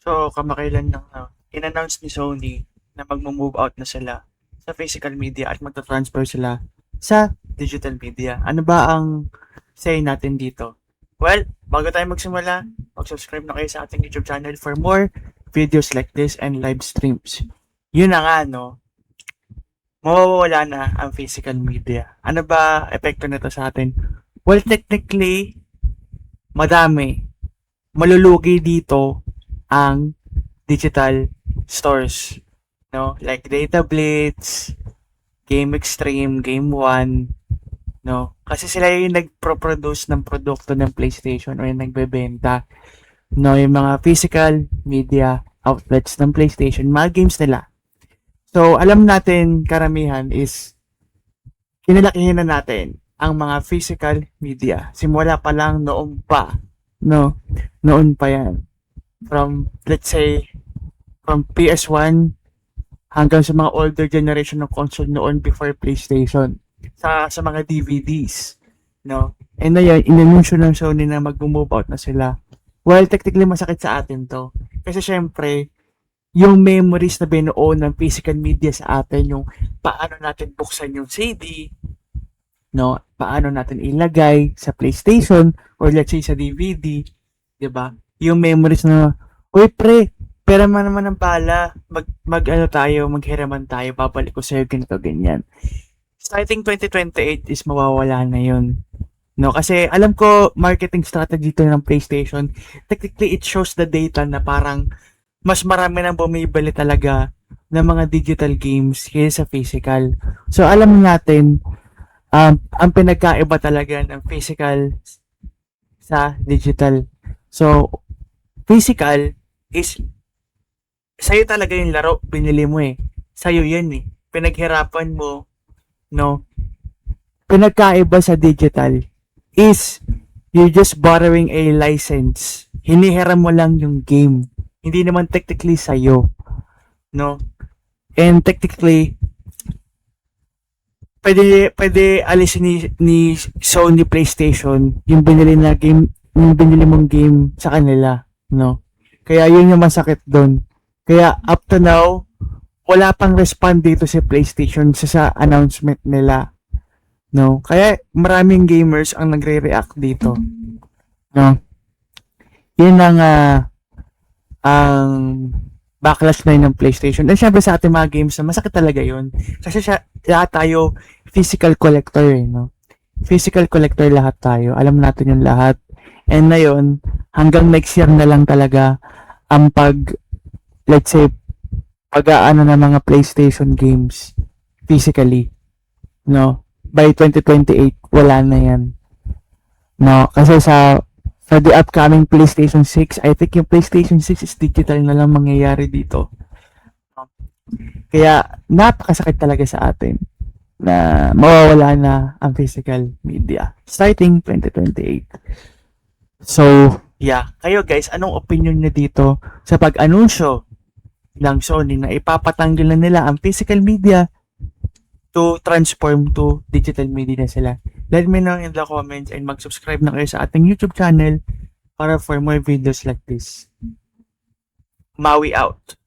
So, kamakailan lang in-announce ni Sony na magmo-move out na sila sa physical media at magta-transfer sila sa digital media. Ano ba ang say natin dito? Well, bago tayo magsimula, mag-subscribe na kayo sa ating YouTube channel for more videos like this and live streams. Yun na nga, no? Mawawala na ang physical media. Ano ba epekto nito sa atin? Well, technically, madami. Malulugi dito ang digital stores, no? Like Data Blitz, Game Extreme, Game One, no? Kasi sila yung nagpro-produce ng produkto ng PlayStation o yung nagbebenta, no? Yung mga physical media outlets ng PlayStation, mga games nila. So, alam natin karamihan is kinalakihan na natin ang mga physical media. Simula pa lang noon pa, no? Noon pa yan. From, let's say, from PS1 hanggang sa mga older generation ng console noon before PlayStation. Sa mga DVDs, no? And na yan, in-mention ng Sony na mag-move out na sila. Well, technically masakit sa atin to. Kasi syempre, yung memories na binuo ng physical media sa atin, yung paano natin buksan yung CD, no? Paano natin ilagay sa PlayStation or let's say sa DVD, 'di ba? Yung memories na, uy pre, pera man naman ng pala, ano tayo, maghiraman tayo, babalik ko sa'yo, ganito, ganyan. Starting 2028 is mawawala na yun. No, kasi alam ko, marketing strategy to ng PlayStation, technically it shows the data na parang mas marami nang bumibili talaga ng mga digital games kaysa sa physical. So alam natin, ang pinagkaiba talaga ng physical sa digital. So, physical is sa'yo talaga yung laro, binili mo eh. Sa'yo yan eh. Pinaghirapan mo, no? Pinagkaiba sa digital is you're just borrowing a license. Hinihiram mo lang yung game. Hindi naman technically sa'yo, no? And technically, pwede alisin ni Sony PlayStation yung binili na game, yung binili mong game sa kanila, no? Kaya yun yung masakit doon. Kaya up to now, wala pang respond dito si PlayStation sa announcement nila, no? Kaya maraming gamers ang nagre-react dito, no? Yun ang backlash na yun ng PlayStation. And syempre sa ating mga games, masakit talaga yun. Kasi lahat tayo physical collector, no? Physical collector lahat tayo. Alam natin yung lahat. And na yun, hanggang next year na lang talaga ang let's say, pag-aano ng mga PlayStation games physically, no? By 2028, wala na yan. No? Kasi sa the upcoming PlayStation 6, I think yung PlayStation 6 is digital na lang mangyayari dito. Kaya, napakasakit talaga sa atin na mawawala na ang physical media starting 2028. So, yeah. Kayo guys, anong opinion nyo dito sa pag-anunsyo ng Sony na ipapatanggal na nila ang physical media to transform to digital media na sila? Let me know in the comments and mag-subscribe na kayo sa ating YouTube channel para for more videos like this. Maui out.